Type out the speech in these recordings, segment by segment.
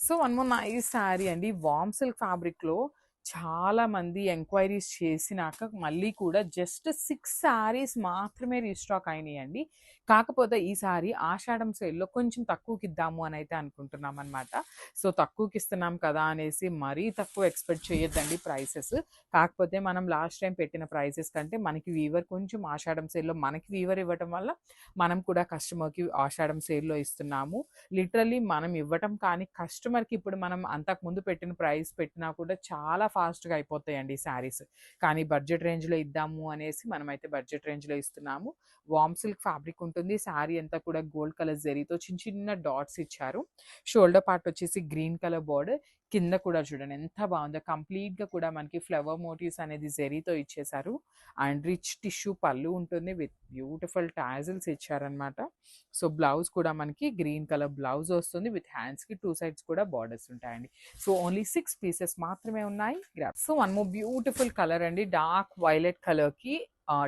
So one more nice sari అండి. Warm silk ఫ్యాబ్రిక్‌లో చాలా మంది ఎంక్వైరీస్ చేసినాక మళ్ళీ కూడా జస్ట్ 6 శారీస్ మాత్రమే రీస్టాక్ అయినాయండి. కాకపోతే ఈసారి ఆషాఢం సేల్‌లో కొంచెం తక్కువకిద్దాము అనైతే అనుకుంటున్నామనమాట. సో తక్కువకిస్తున్నాం కదా అనేసి మరీ తక్కువ ఎక్స్‌పెక్ట్ చేయొద్దండి ప్రైసెస్. కాకపోతే మనం లాస్ట్ టైమ్ పెట్టిన ప్రైసెస్ కంటే మనకి వీవర్ కొంచెం ఆషాఢం సేల్‌లో మనకి వీవర్ ఇవ్వటం వల్ల మనం కూడా కస్టమర్‌కి ఆషాఢం సేల్‌లో ఇస్తున్నాము. లిటరల్లీ మనం ఇవ్వటం కానీ కస్టమర్‌కి ఇప్పుడు మనం అంతకుముందు పెట్టిన ప్రైస్ పెట్టినా కూడా చాలా ఫాస్ట్‌గా అయిపోతాయండి శారీస్. కానీ బడ్జెట్ రేంజ్‌లో ఇద్దాము అనేసి మనమైతే బడ్జెట్ రేంజ్‌లో ఇస్తున్నాము. వార్మ్ సిల్క్ ఫ్యాబ్రిక్ ఉంటుంది. శారీ అంతా కూడా గోల్డ్ కలర్ జరీతో చిన్న చిన్న డాట్స్ ఇచ్చారు. షోల్డర్ పార్ట్ వచ్చేసి గ్రీన్ కలర్ బోర్డర్. కింద కూడా చూడండి ఎంత బాగుందో. కంప్లీట్‌గా కూడా మనకి ఫ్లవర్ మోటివ్స్ అనేది జరీతో ఇచ్చేశారు. అండ్ రిచ్ టిష్యూ పళ్ళు ఉంటుంది విత్ బ్యూటిఫుల్ టాజిల్స్ ఇచ్చారనమాట. సో బ్లౌజ్ కూడా మనకి గ్రీన్ కలర్ బ్లౌజ్ వస్తుంది విత్ హ్యాండ్స్‌కి 2 సైడ్స్ కూడా బార్డర్స్ ఉంటాయండి. సో ఓన్లీ 6 పీసెస్ మాత్రమే ఉన్నాయి. So one more beautiful colour అండి. డార్క్ వైలెట్ కలర్‌కి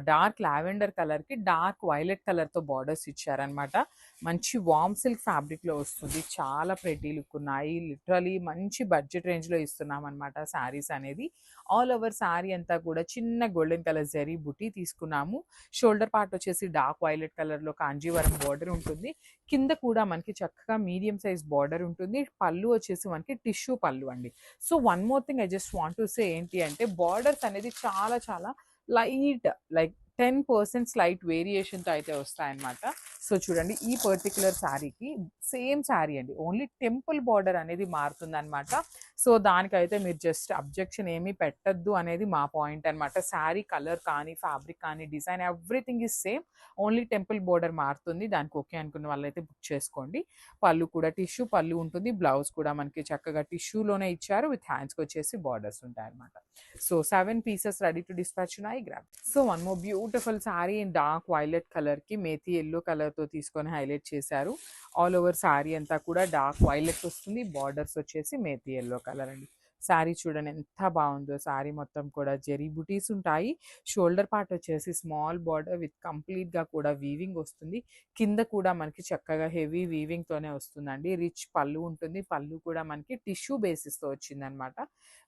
డార్క్ లావెండర్ కలర్‌కి డార్క్ వైలెట్ కలర్‌తో బార్డర్స్ ఇచ్చారనమాట. మంచి వార్మ్ సిల్క్ ఫ్యాబ్రిక్‌లో వస్తుంది. చాలా ప్రెటీ లుక్ ఉన్నాయి. లిటరల్లీ మంచి బడ్జెట్ రేంజ్‌లో ఇస్తున్నామనమాట శారీస్ అనేది. ఆల్ ఓవర్ శారీ అంతా కూడా చిన్న గోల్డెన్ కలర్ జరీ బుటీ తీసుకున్నాము. షోల్డర్ పార్ట్ వచ్చేసి డార్క్ వైలెట్ కలర్‌లో కాంజీవరం బార్డర్ ఉంటుంది. కింద కూడా మనకి చక్కగా మీడియం సైజ్ బార్డర్ ఉంటుంది. పళ్ళు వచ్చేసి మనకి టిష్యూ పళ్ళు అండి. So one more thing I just want to say ఏంటి అంటే బార్డర్స్ అనేది చాలా చాలా లైట్ లైక్ 10% స్లైట్ వేరియేషన్‌తో అయితే వస్తాయన్నమాట. సో చూడండి ఈ పర్టిక్యులర్ శారీకి సేమ్ శారీ అండి. ఓన్లీ టెంపుల్ బార్డర్ అనేది మారుతుందన్నమాట. సో దానికైతే మీరు జస్ట్ అబ్జెక్షన్ ఏమీ పెట్టొద్దు అనేది మా పాయింట్ అనమాట. శారీ కలర్ కానీ, ఫ్యాబ్రిక్ కానీ, design everything is same. Only temple border మారుతుంది. దానికి ఓకే అనుకున్న వాళ్ళైతే బుక్ చేసుకోండి. పళ్ళు కూడా టిష్యూ పళ్ళు ఉంటుంది. బ్లౌజ్ కూడా మనకి చక్కగా టిష్యూలోనే ఇచ్చారు. విత్ హ్యాండ్స్‌కి వచ్చేసి బార్డర్స్ ఉంటాయన్నమాట. So 7 pieces ready to dispatch ఉన్నాయి. Grab. So one more beautiful sari in dark violet కలర్‌కి మేతి యెల్లో కలర్‌తో తీసుకొని హైలైట్ చేశారు. ఆల్ ఓవర్ శారీ అంతా కూడా డార్క్ వైలెట్ వస్తుంది. బార్డర్స్ వచ్చేసి మేతి యెల్లో కలర్ అండి. శారీ చూడండి ఎంత బాగుందో. శారీ మొత్తం కూడా జెరీ బుటీస్ ఉంటాయి. షోల్డర్ పార్ట్ వచ్చేసి స్మాల్ బార్డర్ విత్ కంప్లీట్‌గా కూడా వీవింగ్ వస్తుంది. కింద కూడా మనకి చక్కగా హెవీ వీవింగ్‌తోనే వస్తుందండి. రిచ్ పళ్ళు ఉంటుంది. పళ్ళు కూడా మనకి టిష్యూ బేసిస్‌తో వచ్చిందనమాట.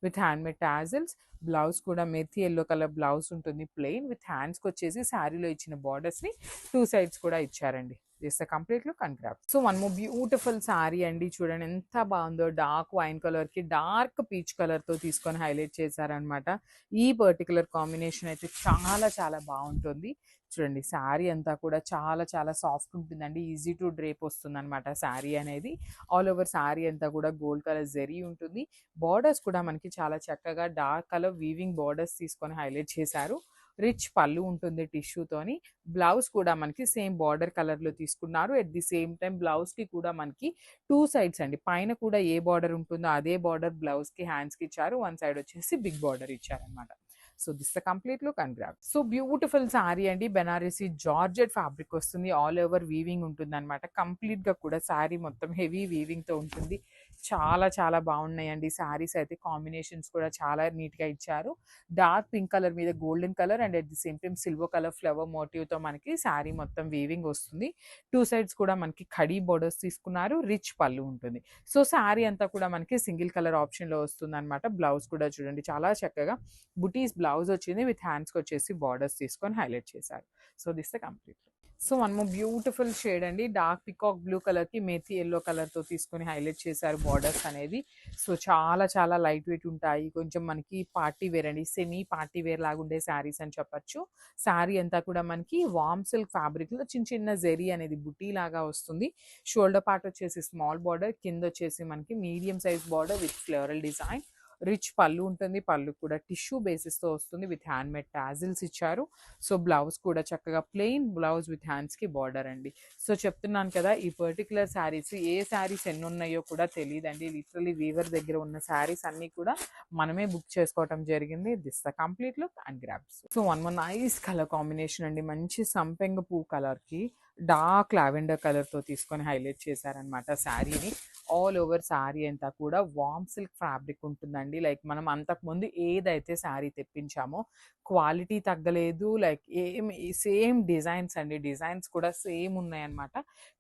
With handmade tassels. బ్లౌజ్ కూడా మెథి యెల్లో కలర్ బ్లౌజ్ ఉంటుంది ప్లెయిన్. విత్ హ్యాండ్స్‌కి వచ్చేసి శారీలో ఇచ్చిన బార్డర్స్‌ని 2 సైడ్స్ కూడా ఇచ్చారండి. This the complete look and grab. So one more beautiful sari అండి. చూడండి ఎంత బాగుందో. డార్క్ వైన్ కలర్‌కి డార్క్ పీచ్ కలర్‌తో తీసుకొని హైలైట్ చేశారనమాట. ఈ పర్టిక్యులర్ కాంబినేషన్ అయితే చాలా చాలా బాగుంటుంది. చూడండి శారీ అంతా కూడా చాలా చాలా సాఫ్ట్ ఉంటుందండి. ఈజీ టు డ్రేప్ వస్తుందనమాట శారీ అనేది. ఆల్ ఓవర్ శారీ అంతా కూడా గోల్డ్ కలర్ జెరీ ఉంటుంది. బార్డర్స్ కూడా మనకి చాలా చక్కగా డార్క్ కలర్ వీవింగ్ బార్డర్స్ తీసుకొని హైలైట్ చేశారు. రిచ్ పళ్ళు ఉంటుంది టిష్యూతోని. బ్లౌజ్ కూడా మనకి సేమ్ బార్డర్ కలర్‌లో తీసుకున్నారు. ఎట్ ది సేమ్ టైమ్ బ్లౌజ్‌కి కూడా మనకి 2 సైడ్స్ అండి. పైన కూడా ఏ బార్డర్ ఉంటుందో అదే బార్డర్ బ్లౌజ్‌కి, హ్యాండ్స్‌కి ఇచ్చారు. వన్ సైడ్ వచ్చేసి బిగ్ బార్డర్ ఇచ్చారనమాట. So this the complete look and grab. So beautiful sari అండి. బెనారసి జార్జెట్ ఫ్యాబ్రిక్ వస్తుంది. ఆల్ ఓవర్ వీవింగ్ ఉంటుందన్నమాట. కంప్లీట్‌గా కూడా శారీ మొత్తం హెవీ వీవింగ్‌తో ఉంటుంది. చాలా చాలా బాగున్నాయండి శారీస్ అయితే. కాంబినేషన్స్ కూడా చాలా నీట్‌గా ఇచ్చారు. డార్క్ పింక్ కలర్ మీద golden colour and at the same time silver colour flower మోటివ్‌తో మనకి శారీ మొత్తం వీవింగ్ వస్తుంది. 2 సైడ్స్ కూడా మనకి కడీ బోర్డర్స్ తీసుకున్నారు. రిచ్ పళ్ళు ఉంటుంది. సో శారీ అంతా కూడా మనకి సింగిల్ కలర్ ఆప్షన్‌లో వస్తుందన్నమాట. బ్లౌజ్ కూడా చూడండి చాలా చక్కగా బుటీస్ బ్లౌజ్ వచ్చింది. విత్ హ్యాండ్స్‌కి వచ్చేసి బార్డర్స్ తీసుకొని హైలైట్ చేశారు. So this the complete. So one more beautiful shade అండి. డార్క్ పికాక్ బ్లూ కలర్‌కి మేతి యెల్లో కలర్‌తో తీసుకొని హైలైట్ చేశారు బార్డర్స్ అనేది. సో చాలా చాలా లైట్ వెయిట్ ఉంటాయి. కొంచెం మనకి పార్టీ వేర్ అండి. సెమీ పార్టీ వేర్ లాగా ఉండే శారీస్ అని చెప్పొచ్చు. శారీ అంతా కూడా మనకి వార్మ్ సిల్క్ ఫ్యాబ్రిక్‌లో చిన్న చిన్న జెరీ అనేది బుటీ లాగా వస్తుంది. షోల్డర్ పార్ట్ వచ్చేసి స్మాల్ బార్డర్. కింద వచ్చేసి మనకి medium size border with floral design. Rich pallu ఉంటుంది. పళ్ళు కూడా టిష్యూ బేసిస్‌తో వస్తుంది. విత్ హ్యాండ్‌మేడ్ టాజిల్స్ ఇచ్చారు. సో బ్లౌజ్ కూడా చక్కగా ప్లెయిన్ బ్లౌజ్ విత్ హ్యాండ్స్‌కి బార్డర్ అండి. సో చెప్తున్నాను కదా ఈ పర్టిక్యులర్ శారీస్ ఏ శారీస్ ఎన్నున్నాయో కూడా తెలీదండి. లిటరల్లీ వీవర్ దగ్గర ఉన్న శారీస్ అన్నీ కూడా మనమే బుక్ చేసుకోవటం జరిగింది. This the complete look and grabs. So one more nice colour combination అండి. మంచి సంపెంగ పువ్వు కలర్‌కి డార్క్ లావెండర్ కలర్‌తో తీసుకొని హైలైట్ చేశారనమాట శారీని. ఆల్ ఓవర్ శారీ అంతా కూడా వార్మ్ సిల్క్ ఫ్యాబ్రిక్ ఉంటుందండి. లైక్ మనం అంతకుముందు ఏదైతే శారీ తెప్పించామో క్వాలిటీ తగ్గలేదు. లైక్ ఏమి సేమ్ డిజైన్స్ అండి. డిజైన్స్ కూడా సేమ్ ఉన్నాయన్నమాట.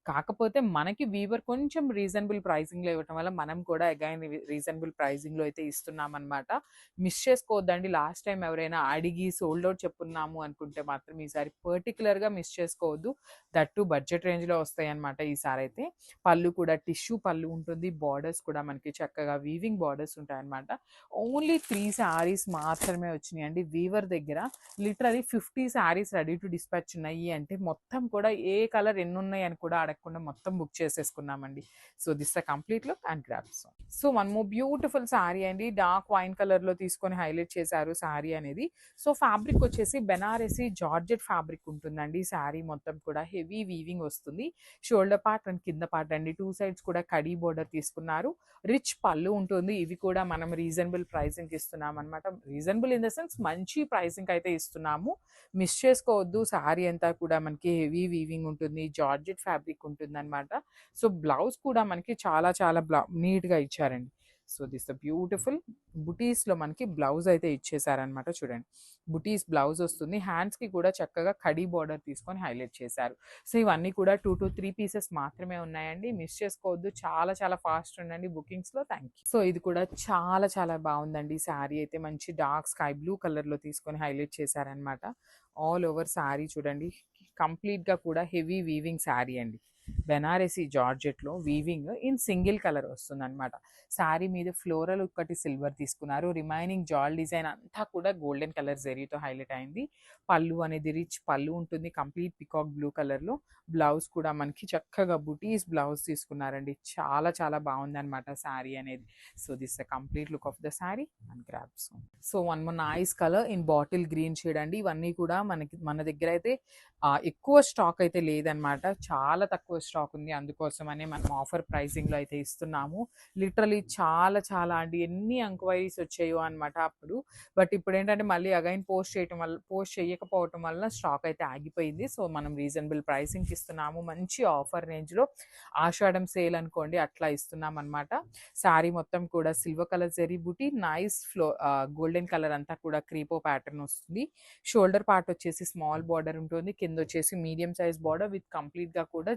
కాకపోతే మనకి వీవర్ కొంచెం రీజనబుల్ ప్రైసింగ్‌లో ఇవ్వటం వల్ల మనం కూడా అగైన్ రీజనబుల్ ప్రైసింగ్‌లో అయితే ఇస్తున్నామనమాట. మిస్ చేసుకోవద్దండి. లాస్ట్ టైమ్ ఎవరైనా అడిగి సోల్డ్ ఔట్ చెప్పున్నాము అనుకుంటే మాత్రం ఈసారి పర్టిక్యులర్‌గా మిస్ చేసుకోవద్దు. దట్ టూ బడ్జెట్ రేంజ్‌లో వస్తాయన్నమాట ఈసారైతే. పళ్ళు కూడా టిష్యూ పళ్ళు ఉంటుంది. బార్డర్స్ కూడా మనకి చక్కగా వీవింగ్ బార్డర్స్ ఉంటాయన్నమాట. ఓన్లీ 3 శారీస్ మాత్రమే వచ్చినాయండి వీవర్ దగ్గర. Literally 50 saris ready to dispatch ఉన్నాయి అంటే మొత్తం కూడా ఏ కలర్ ఎన్నున్నాయి అని కూడా అడగకుండా మొత్తం బుక్ చేసేసుకున్నామండి. So this the complete look and grabs. So one more beautiful sari అండి. డార్క్ వైన్ కలర్‌లో తీసుకొని హైలైట్ చేశారు శారీ అనేది. సో ఫ్యాబ్రిక్ వచ్చేసి బెనారసి జార్జెట్ ఫ్యాబ్రిక్ ఉంటుందండి. శారీ మొత్తం కూడా హెవీ వీవింగ్ వస్తుంది. షోల్డర్ పార్ట్ అండ్ కింద పార్ట్ అండి 2 సైడ్స్ కూడా కడీ బోర్డర్ తీసుకున్నారు. రిచ్ పళ్ళు ఉంటుంది. ఇవి కూడా మనం రీజనబుల్ ప్రైసింగ్‌కి ఇస్తున్నాం అనమాట. రీజనబుల్ ఇన్ ద సెన్స్ మంచి ప్రైసింగ్‌కి అయితే ఇస్తున్నాము. మిస్ చేసుకోవద్దు. శారీ అంతా కూడా మనకి హెవీ వీవింగ్ ఉంటుంది. జార్జెట్ ఫ్యాబ్రిక్ ఉంటుందన్నమాట. సో బ్లౌజ్ కూడా మనకి చాలా చాలా నీట్‌గా ఇచ్చారండి. సో దిస్ ద బ్యూటిఫుల్ బుటీస్‌లో మనకి బ్లౌజ్ అయితే ఇచ్చేసారనమాట. చూడండి. బుటీస్ బ్లౌజ్ వస్తుంది. హ్యాండ్స్‌కి కూడా చక్కగా కడీ బోర్డర్ తీసుకొని హైలైట్ చేశారు. సో ఇవన్నీ కూడా 2-3 పీసెస్ మాత్రమే ఉన్నాయండి. మిస్ చేసుకోవద్దు. చాలా చాలా ఫాస్ట్ ఉండండి బుకింగ్స్‌లో. Thank you. సో ఇది కూడా చాలా చాలా బాగుందండి. శారీ అయితే మంచి డార్క్ స్కై బ్లూ కలర్‌లో తీసుకొని హైలైట్ చేశారనమాట. ఆల్ ఓవర్ శారీ చూడండి. కంప్లీట్‌గా కూడా హెవీ వీవింగ్ శారీ అండి. బెనారసి జార్జెట్‌లో వీవింగ్ ఇన్ సింగిల్ కలర్ వస్తుందన్నమాట. శారీ మీద ఫ్లోరల్ ఒక్కటి సిల్వర్ తీసుకున్నారు. రిమైనింగ్ జాల్ డిజైన్ అంతా కూడా గోల్డెన్ కలర్ జరీతో హైలైట్ అయింది. పళ్ళు అనేది రిచ్ పళ్ళు ఉంటుంది. కంప్లీట్ పికాక్ బ్లూ కలర్‌లో. బ్లౌజ్ కూడా మనకి చక్కగా బుటీస్ బ్లౌజ్ తీసుకున్నారండి. చాలా చాలా బాగుందన్నమాట శారీ అనేది. So this the complete look of the sari and grabs. So one more nice colour in bottle green shade అండి. ఇవన్నీ కూడా మన దగ్గర అయితే ఎక్కువ స్టాక్ అయితే లేదనమాట. చాలా తక్కువ స్టాక్ ఉంది. అందుకోసమనే మనం ఆఫర్ ప్రైసింగ్‌లో అయితే ఇస్తున్నాము. లిటరల్లీ చాలా చాలా అండి ఎన్ని ఎంక్వైరీస్ వచ్చాయో అనమాట అప్పుడు. బట్ ఇప్పుడేంటంటే మళ్ళీ అగైన్ పోస్ట్ చేయకపోవటం వల్ల స్టాక్ అయితే ఆగిపోయింది. సో మనం రీజనబుల్ ప్రైసింగ్‌కి ఇస్తున్నాము. మంచి ఆఫర్ రేంజ్‌లో ఆషాఢం సేల్ అనుకోండి అట్లా ఇస్తున్నామనమాట. శారీ మొత్తం కూడా సిల్వర్ కలర్ జరీ బుటీ నైస్ గోల్డెన్ కలర్ అంతా కూడా క్రీపో ప్యాటర్న్ వస్తుంది. షోల్డర్ పార్ట్ వచ్చేసి స్మాల్ బార్డర్ ఉంటుంది. కింద వచ్చేసి మీడియం సైజ్ బార్డర్ విత్ కంప్లీట్‌గా కూడా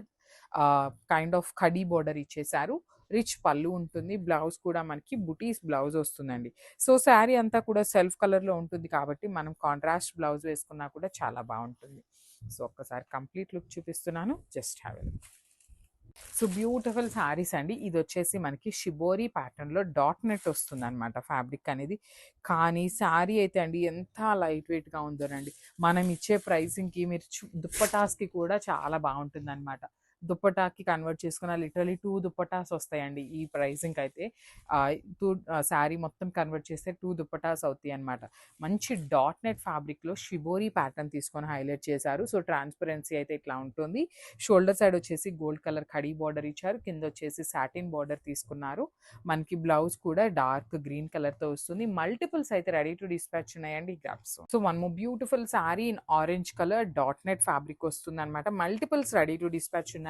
కైండ్ ఆఫ్ కడీ బార్డర్ ఇచ్చేశారు. రిచ్ పళ్ళు ఉంటుంది. బ్లౌజ్ కూడా మనకి బుటీస్ బ్లౌజ్ వస్తుందండి. సో శారీ అంతా కూడా సెల్ఫ్ కలర్‌లో ఉంటుంది కాబట్టి మనం కాంట్రాస్ట్ బ్లౌజ్ వేసుకున్నా కూడా చాలా బాగుంటుంది. సో ఒక్కసారి కంప్లీట్ లుక్ చూపిస్తున్నాను. Just have a look. So beautiful saris అండి. ఇది వచ్చేసి మనకి షిబోరి ప్యాటర్న్‌లో డాట్ నెట్ వస్తుందన్నమాట ఫ్యాబ్రిక్ అనేది. కానీ శారీ అయితే అండి ఎంత లైట్ వెయిట్‌గా ఉందోనండి. మనం ఇచ్చే ప్రైసింగ్‌కి మీరు దుప్పటాస్‌కి కూడా చాలా బాగుంటుందన్నమాట. దుప్పటాకి కన్వర్ట్ చేసుకున్న లిటరల్లీ 2 దుప్పటాస్ వస్తాయండి ఈ ప్రైసింగ్‌కి అయితే. 2 శారీ మొత్తం కన్వర్ట్ చేస్తే 2 దుప్పటాస్ అవుతాయన్నమాట. మంచి డాట్ నెట్ ఫ్యాబ్రిక్‌లో షిబోరి ప్యాటర్న్ తీసుకొని హైలైట్ చేశారు. సో ట్రాన్స్పరెన్సీ అయితే ఇట్లా ఉంటుంది. షోల్డర్ సైడ్ వచ్చేసి గోల్డ్ కలర్ కడీ బార్డర్ ఇచ్చారు. కింద వచ్చేసి సాటిన్ బార్డర్ తీసుకున్నారు. మనకి బ్లౌజ్ కూడా డార్క్ గ్రీన్ కలర్‌తో వస్తుంది. మల్టిపుల్స్ అయితే రెడీ టు డిస్పాచ్ ఉన్నాయండి grabs. So one more beautiful sari in orange colour dot net fabric వస్తుందన్నమాట. మల్టిపుల్స్ రెడీ టు డిస్పాచ్ ఉన్నాయి.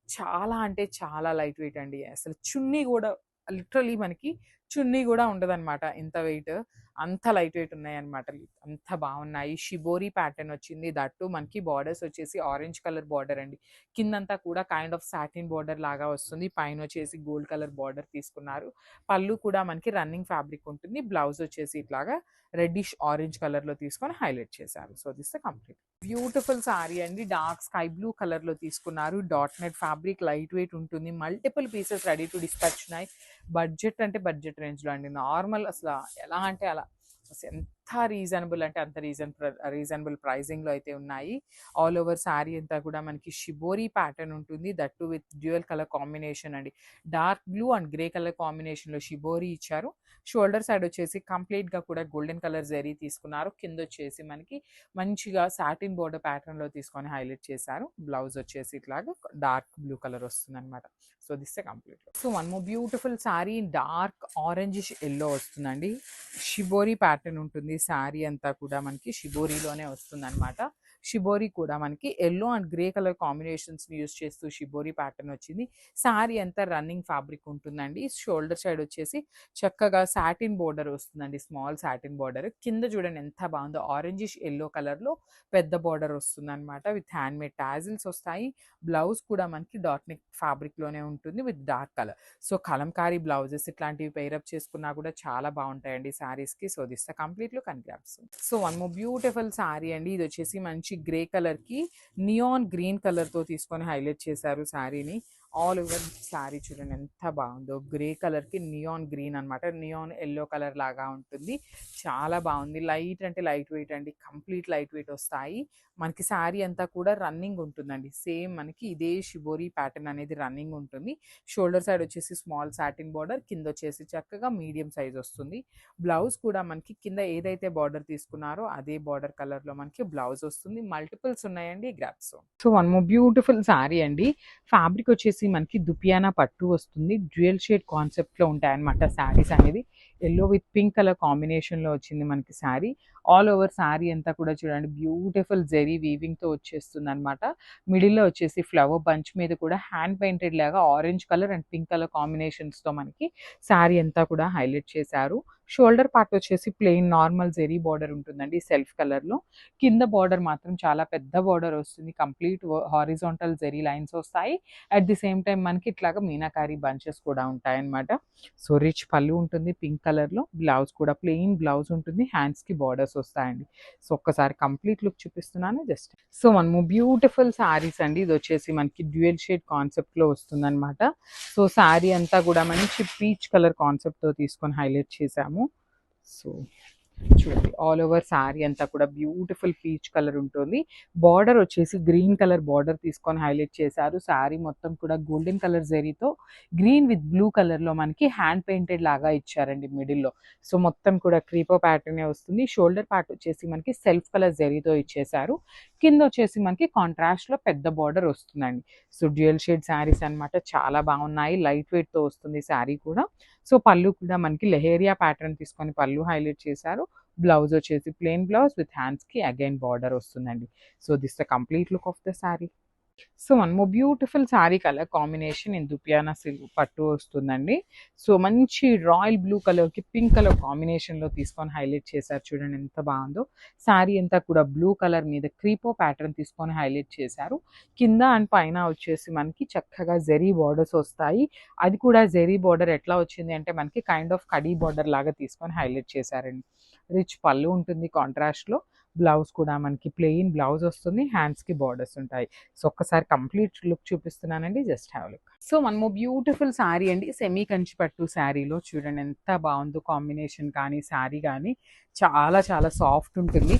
చాలా అంటే చాలా లైట్ వెయిట్ అండి. అసలు చున్నీ కూడా లిటరల్లీ మనకి చున్నీ కూడా ఉండదన్నమాట. ఇంత వెయిట్ అంత లైట్ వెయిట్ ఉన్నాయన్నమాట. అంత బాగున్నాయి. షిబోరి ప్యాటర్న్ వచ్చింది. దట్టు మనకి బార్డర్స్ వచ్చేసి ఆరెంజ్ కలర్ బార్డర్ అండి. కిందంతా కూడా కైండ్ ఆఫ్ సాటిన్ బార్డర్ లాగా వస్తుంది. పైన వచ్చేసి గోల్డ్ కలర్ బార్డర్ తీసుకున్నారు. పళ్ళు కూడా మనకి రన్నింగ్ ఫ్యాబ్రిక్ ఉంటుంది. బ్లౌజ్ వచ్చేసి ఇట్లాగా రెడ్డిష్ ఆరెంజ్ కలర్‌లో తీసుకొని హైలైట్ చేశారు. So this the complete. Beautiful sari అండి. డార్క్ స్కై బ్లూ కలర్‌లో తీసుకున్నారు. Dot net fabric light weight ఉంటుంది. Multiple pieces ready to dispatch ఉన్నాయి. బడ్జెట్ అంటే బడ్జెట్ రేంజ్‌లో అండి. నార్మల్ అసలు ఎలా అంటే అలా. ఎంత రీజనబుల్ అంటే అంత రీజనబుల్ ప్రైజింగ్‌లో అయితే ఉన్నాయి. ఆల్ ఓవర్ శారీ అంతా కూడా మనకి షిబోరి ప్యాటర్న్ ఉంటుంది. That too with dual colour combination అండి. Dark blue and grey colour కాంబినేషన్‌లో షిబోరి ఇచ్చారు. షోల్డర్ సైడ్ వచ్చేసి కంప్లీట్‌గా కూడా గోల్డెన్ కలర్ జరీ తీసుకున్నారు. కింద వచ్చేసి మనకి మంచిగా సాటిన్ బోర్డర్ ప్యాటర్న్‌లో తీసుకొని హైలైట్ చేశారు. బ్లౌజ్ వచ్చేసి ఇట్లాగా డార్క్ బ్లూ కలర్ వస్తుందన్నమాట. So this A complete. So one more beautiful sari dark orangish yellow వస్తుందండి. షిబోరి ప్యాటర్న్ ఉంటుంది. శారీ అంతా కూడా మనకి షిబోరిలోనే వస్తుందన్నమాట. షిబోరి కూడా మనకి యెల్లో అండ్ గ్రే కలర్ కాంబినేషన్స్ని యూస్ చేస్తూ షిబోరి ప్యాటర్న్ వచ్చింది. శారీ అంతా రన్నింగ్ ఫ్యాబ్రిక్ ఉంటుందండి. షోల్డర్ సైడ్ వచ్చేసి చక్కగా సాటిన్ బోర్డర్ వస్తుందండి, స్మాల్ సాటిన్ బోర్డర్. కింద చూడండి ఎంత బాగుందో, ఆరెంజిష్ ఎల్లో కలర్లో పెద్ద బోర్డర్ వస్తుంది అనమాట. విత్ హ్యాండ్ మేడ్ టాజిల్స్ వస్తాయి. బ్లౌజ్ కూడా మనకి డాట్ నెక్ ఫ్యాబ్రిక్లోనే ఉంటుంది with dark colour. So Kalamkari blouses ఇట్లాంటివి పేరప్ చేసుకున్నా కూడా చాలా బాగుంటాయండి శారీస్కి. So this the complete look and grasp. So one more beautiful sari అండి. ఇది వచ్చేసి మంచి గ్రే కలర్కి నియాన్ గ్రీన్ కలర్తో తీసుకొని హైలైట్ చేశారు శారీని. ఆల్ ఓవర్ శారీ చూడండి ఎంత బాగుందో, గ్రే కలర్కి నియాన్ గ్రీన్ అనమాట, నియాన్ ఎల్లో కలర్ లాగా ఉంటుంది. చాలా బాగుంది. లైట్ అంటే లైట్ వెయిట్ అండి, కంప్లీట్ లైట్ వెయిట్ వస్తాయి మనకి. శారీ అంతా కూడా రన్నింగ్ ఉంటుందండి. సేమ్ మనకి ఇదే షిబోరి ప్యాటర్న్ అనేది రన్నింగ్ ఉంటుంది. షోల్డర్ సైడ్ వచ్చేసి స్మాల్ సాటిన్ బార్డర్, కింద వచ్చేసి చక్కగా మీడియం సైజ్ వస్తుంది. బ్లౌజ్ కూడా మనకి కింద ఏదైతే బార్డర్ తీసుకున్నారో అదే బార్డర్ కలర్లో మనకి బ్లౌజ్ వస్తుంది. మల్టిపుల్స్ ఉన్నాయండి grasp. So one more beautiful sari అండి. ఫ్యాబ్రిక్ వచ్చేసి మనకి దుపియానా పట్టు వస్తుంది. డ్యూయల్ షేడ్ కాన్సెప్ట్లో ఉంటాయి అన్నమాట శారీస్ అనేది. ఎల్లో విత్ పింక్ కలర్ కాంబినేషన్లో వచ్చింది మనకి శారీ. ఆల్ ఓవర్ శారీ అంతా కూడా చూడండి బ్యూటిఫుల్ జెరీ వీవింగ్తో వచ్చేస్తుంది అనమాట. మిడిల్లో వచ్చేసి ఫ్లవర్ బంచ్ మీద కూడా హ్యాండ్ పెయింటెడ్ లాగా orange colour and pink colour కాంబినేషన్స్తో మనకి శారీ అంతా కూడా హైలైట్ చేశారు. షోల్డర్ పార్ట్ వచ్చేసి ప్లెయిన్ నార్మల్ జెరీ బార్డర్ ఉంటుందండి సెల్ఫ్ కలర్లో. కింద బార్డర్ మాత్రం చాలా పెద్ద బార్డర్ వస్తుంది. కంప్లీట్ హారిజాంటల్ జెరీ లైన్స్ వస్తాయి. అట్ ది సేమ్ టైం మనకి ఇట్లాగా మీనాకారీ బంచెస్ కూడా ఉంటాయన్నమాట. సో రిచ్ పళ్ళు ఉంటుంది పింక్ కలర్లో. బ్లౌజ్ కూడా ప్లెయిన్ బ్లౌజ్ ఉంటుంది. హ్యాండ్స్కి బార్డర్స్ వస్తాయండి. సో ఒక్కసారి కంప్లీట్ లుక్ చూపిస్తున్నాను జస్ట్. సో మనము బ్యూటిఫుల్ శారీస్ అండి. ఇది వచ్చేసి మనకి డ్యూయల్ షేడ్ కాన్సెప్ట్లో వస్తుంది అనమాట. సో శారీ అంతా కూడా మంచి పీచ్ కలర్ కాన్సెప్ట్తో తీసుకొని హైలైట్ చేసాము. సో చూడండి ఆల్ ఓవర్ శారీ అంతా కూడా బ్యూటిఫుల్ పీచ్ కలర్ ఉంటుంది. బార్డర్ వచ్చేసి గ్రీన్ కలర్ బార్డర్ తీసుకొని హైలైట్ చేశారు. శారీ మొత్తం కూడా గోల్డెన్ కలర్ జరీతో గ్రీన్ విత్ బ్లూ కలర్లో మనకి హ్యాండ్ పెయింటెడ్ లాగా ఇచ్చారండి మిడిల్లో. సో మొత్తం కూడా క్రీపో ప్యాటర్నే వస్తుంది. షోల్డర్ పార్ట్ వచ్చేసి మనకి సెల్ఫ్ కలర్ జరీతో ఇచ్చేసారు. కింద వచ్చేసి మనకి కాంట్రాస్ట్లో పెద్ద బార్డర్ వస్తుందండి. సో డ్యూయల్ షేడ్ శారీస్ అనమాట, చాలా బాగున్నాయి. లైట్ వెయిట్తో వస్తుంది శారీ కూడా. సో పళ్ళు కూడా మనకి లెహేరియా ప్యాటర్న్ తీసుకొని పళ్ళు హైలైట్ చేశారు. బ్లౌజ్ వచ్చేసి ప్లెయిన్ బ్లౌజ్ విత్ హ్యాండ్స్కి అగైన్ బార్డర్ వస్తుందండి. So this the complete look of the sari. So one more beautiful sari colour combination in దుపియానా silk పట్టు వస్తుందండి. సో మంచి రాయల్ బ్లూ కలర్కి పింక్ కలర్ కాంబినేషన్లో తీసుకొని హైలైట్ చేశారు. చూడండి ఎంత బాగుందో. శారీ అంతా కూడా బ్లూ కలర్ మీద క్రీపో ప్యాటర్న్ తీసుకొని హైలైట్ చేశారు. కింద అండ్ పైన వచ్చేసి మనకి చక్కగా జెరీ బార్డర్స్ వస్తాయి. అది కూడా జెరీ బార్డర్ ఎట్లా వచ్చింది అంటే మనకి కైండ్ ఆఫ్ కడీ బార్డర్ లాగా తీసుకొని హైలైట్ చేశారండి. రిచ్ పళ్ళు ఉంటుంది కాంట్రాస్ట్లో. బ్లౌజ్ కూడా మనకి ప్లెయిన్ బ్లౌజ్ వస్తుంది. హ్యాండ్స్కి బార్డర్స్ ఉంటాయి. సో ఒక్కసారి కంప్లీట్ లుక్ చూపిస్తున్నానండి, just have look. So one more beautiful sari అండి. సెమీ కంచి పట్టు శారీలో చూడండి ఎంత బాగుందో కాంబినేషన్ కానీ శారీ కానీ చాలా చాలా సాఫ్ట్ ఉంటుంది.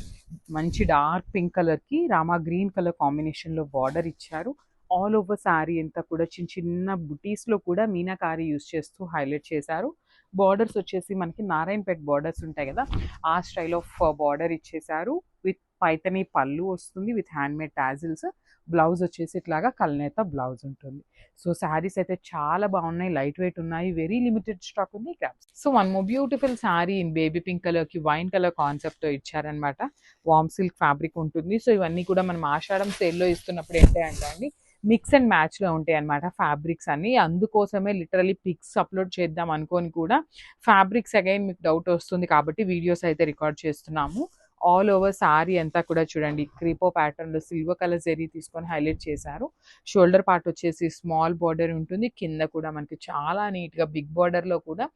మంచి డార్క్ పింక్ కలర్కి రామా గ్రీన్ కలర్ కాంబినేషన్లో బార్డర్ ఇచ్చారు. ఆల్ ఓవర్ శారీ అంతా కూడా చిన్న చిన్న బుటీస్లో కూడా మీనాకారీ యూస్ చేస్తూ హైలైట్ చేశారు. బార్డర్స్ వచ్చేసి మనకి నారాయణపేట్ బార్డర్స్ ఉంటాయి కదా, ఆ స్టైల్ ఆఫ్ బార్డర్ ఇచ్చేసారు. విత్ పైతని పళ్ళు వస్తుంది with hand made tassels. Blouse వచ్చేసి ఇట్లాగా కల్నేత బ్లౌజ్ ఉంటుంది. సో శారీస్ అయితే చాలా బాగున్నాయి, లైట్ వెయిట్ ఉన్నాయి, వెరీ లిమిటెడ్ స్టాక్ ఉంది crops. So one more beautiful sari in baby pink కలర్కి వైన్ కలర్ కాన్సెప్ట్తో ఇచ్చారనమాట. వామ్ సిల్క్ ఫ్యాబ్రిక్ ఉంటుంది. సో ఇవన్నీ కూడా మనం ఆషాఢం సేల్లో ఇస్తున్నప్పుడు ఏంటంటే అండి మిక్స్ అండ్ మ్యాచ్లో ఉంటాయి అన్నమాట ఫ్యాబ్రిక్స్ అన్ని. అందుకోసమే లిటరలీ పిక్స్ అప్లోడ్ చేద్దాం అనుకొని కూడా ఫ్యాబ్రిక్స్ అగైన్ మీకు డౌట్ వస్తుంది కాబట్టి వీడియోస్ అయితే రికార్డ్ చేస్తున్నాము. ఆల్ ఓవర్ శారీ అంతా కూడా చూడండి క్రీపో ప్యాటర్న్లో సిల్వర్ కలర్ జరీ తీసుకొని హైలైట్ చేశారు. షోల్డర్ పార్ట్ వచ్చేసి స్మాల్ బార్డర్ ఉంటుంది. కింద కూడా మనకి చాలా నీట్గా బిగ్ బార్డర్లో కూడా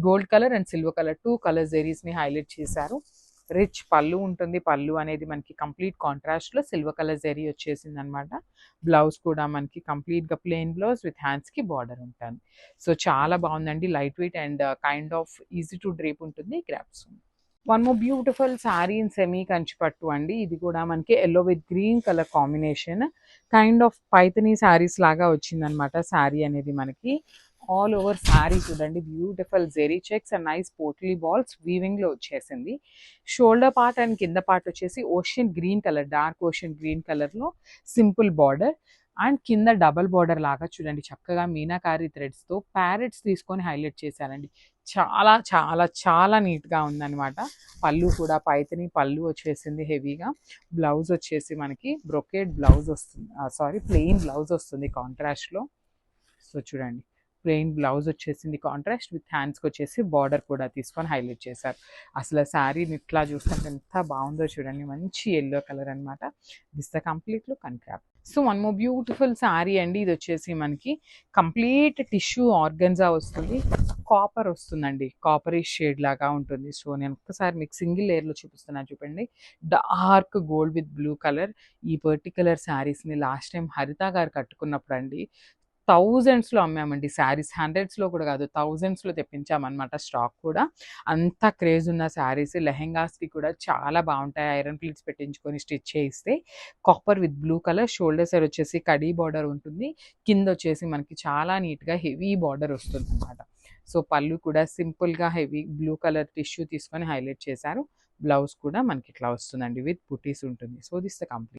gold colour and silver colour 2 colour జరీస్ని హైలైట్ చేశారు. రిచ్ పళ్ళు ఉంటుంది. పళ్ళు అనేది మనకి కంప్లీట్ కాంట్రాస్ట్లో సిల్వర్ కలర్ జరీ వచ్చేసింది అనమాట. బ్లౌజ్ కూడా మనకి కంప్లీట్గా ప్లెయిన్ బ్లౌజ్ విత్ హ్యాండ్స్కి బార్డర్ ఉంటుంది. సో చాలా బాగుందండి, light weight and kind of easy to drape ఉంటుంది. Grabs. One more beautiful sari in semi Kanchi పట్టు అండి. ఇది కూడా మనకి yellow with green colour combination, kind of Paithani saris లాగా వచ్చిందనమాట శారీ అనేది మనకి. ఆల్ ఓవర్ శారీ చూడండి beautiful zari checks and nice potli balls వీవింగ్లో వచ్చేసింది. షోల్డర్ పార్ట్ అండ్ కింద పార్ట్ వచ్చేసి ocean green colour, dark ocean green కలర్లో సింపుల్ బార్డర్. అండ్ కింద డబల్ బార్డర్ లాగా చూడండి చక్కగా మీనాకారి థ్రెడ్స్తో ప్యారెట్స్ తీసుకొని హైలైట్ చేశారండి. చాలా చాలా చాలా నీట్గా ఉందన్నమాట. పళ్ళు కూడా పైతని పళ్ళు వచ్చేసింది హెవీగా. బ్లౌజ్ వచ్చేసి మనకి బ్రొకేడ్ బ్లౌజ్ వస్తుంది, సారీ ప్లెయిన్ బ్లౌజ్ వస్తుంది కాంట్రాస్ట్లో. సో చూడండి ప్లెయిన్ బ్లౌజ్ వచ్చేసింది కాంట్రాస్ట్ విత్ హ్యాండ్స్కి వచ్చేసి బార్డర్ కూడా తీసుకొని హైలైట్ చేశారు. అసలు శారీని ఇట్లా చూస్తుంటే ఎంత బాగుందో చూడండి, మంచి ఎల్లో కలర్ అనమాట. This the complete look and cap. So one more beautiful sari అండి. ఇది వచ్చేసి మనకి కంప్లీట్ టిష్యూ ఆర్గన్జా వస్తుంది, కాపర్ వస్తుందండి, కాపరీ షేడ్ లాగా ఉంటుంది. సో నేను ఒక్కసారి మీకు సింగిల్ లేయర్లో చూపిస్తున్నాను చూడండి. Dark gold with blue colour. ఈ పర్టికులర్ శారీస్ని లాస్ట్ టైం హరిత గారు కట్టుకున్నప్పుడు అండి థౌజండ్స్లో అమ్మామండి శారీస్, హండ్రెడ్స్లో కూడా కాదు థౌజండ్స్లో తెప్పించామన్నమాట. స్టాక్ కూడా అంత క్రేజ్ ఉన్న శారీస్. లెహెంగాస్కి కూడా చాలా బాగుంటాయి, ఐరన్ ప్లీట్స్ పెట్టించుకొని స్టిచ్ చేయిస్తే. Copper with blue colour, shoulder side వచ్చేసి కడీ బార్డర్ ఉంటుంది, కింద వచ్చేసి మనకి చాలా నీట్గా హెవీ బార్డర్ వస్తుంది అనమాట. సో పళ్ళు కూడా సింపుల్గా హెవీ బ్లూ కలర్ టిష్యూ తీసుకొని హైలైట్ చేశారు. బ్లౌజ్ కూడా మనకి ఇట్లా వస్తుందండి విత్ బుటీస్ ఉంటుంది. So this the complete.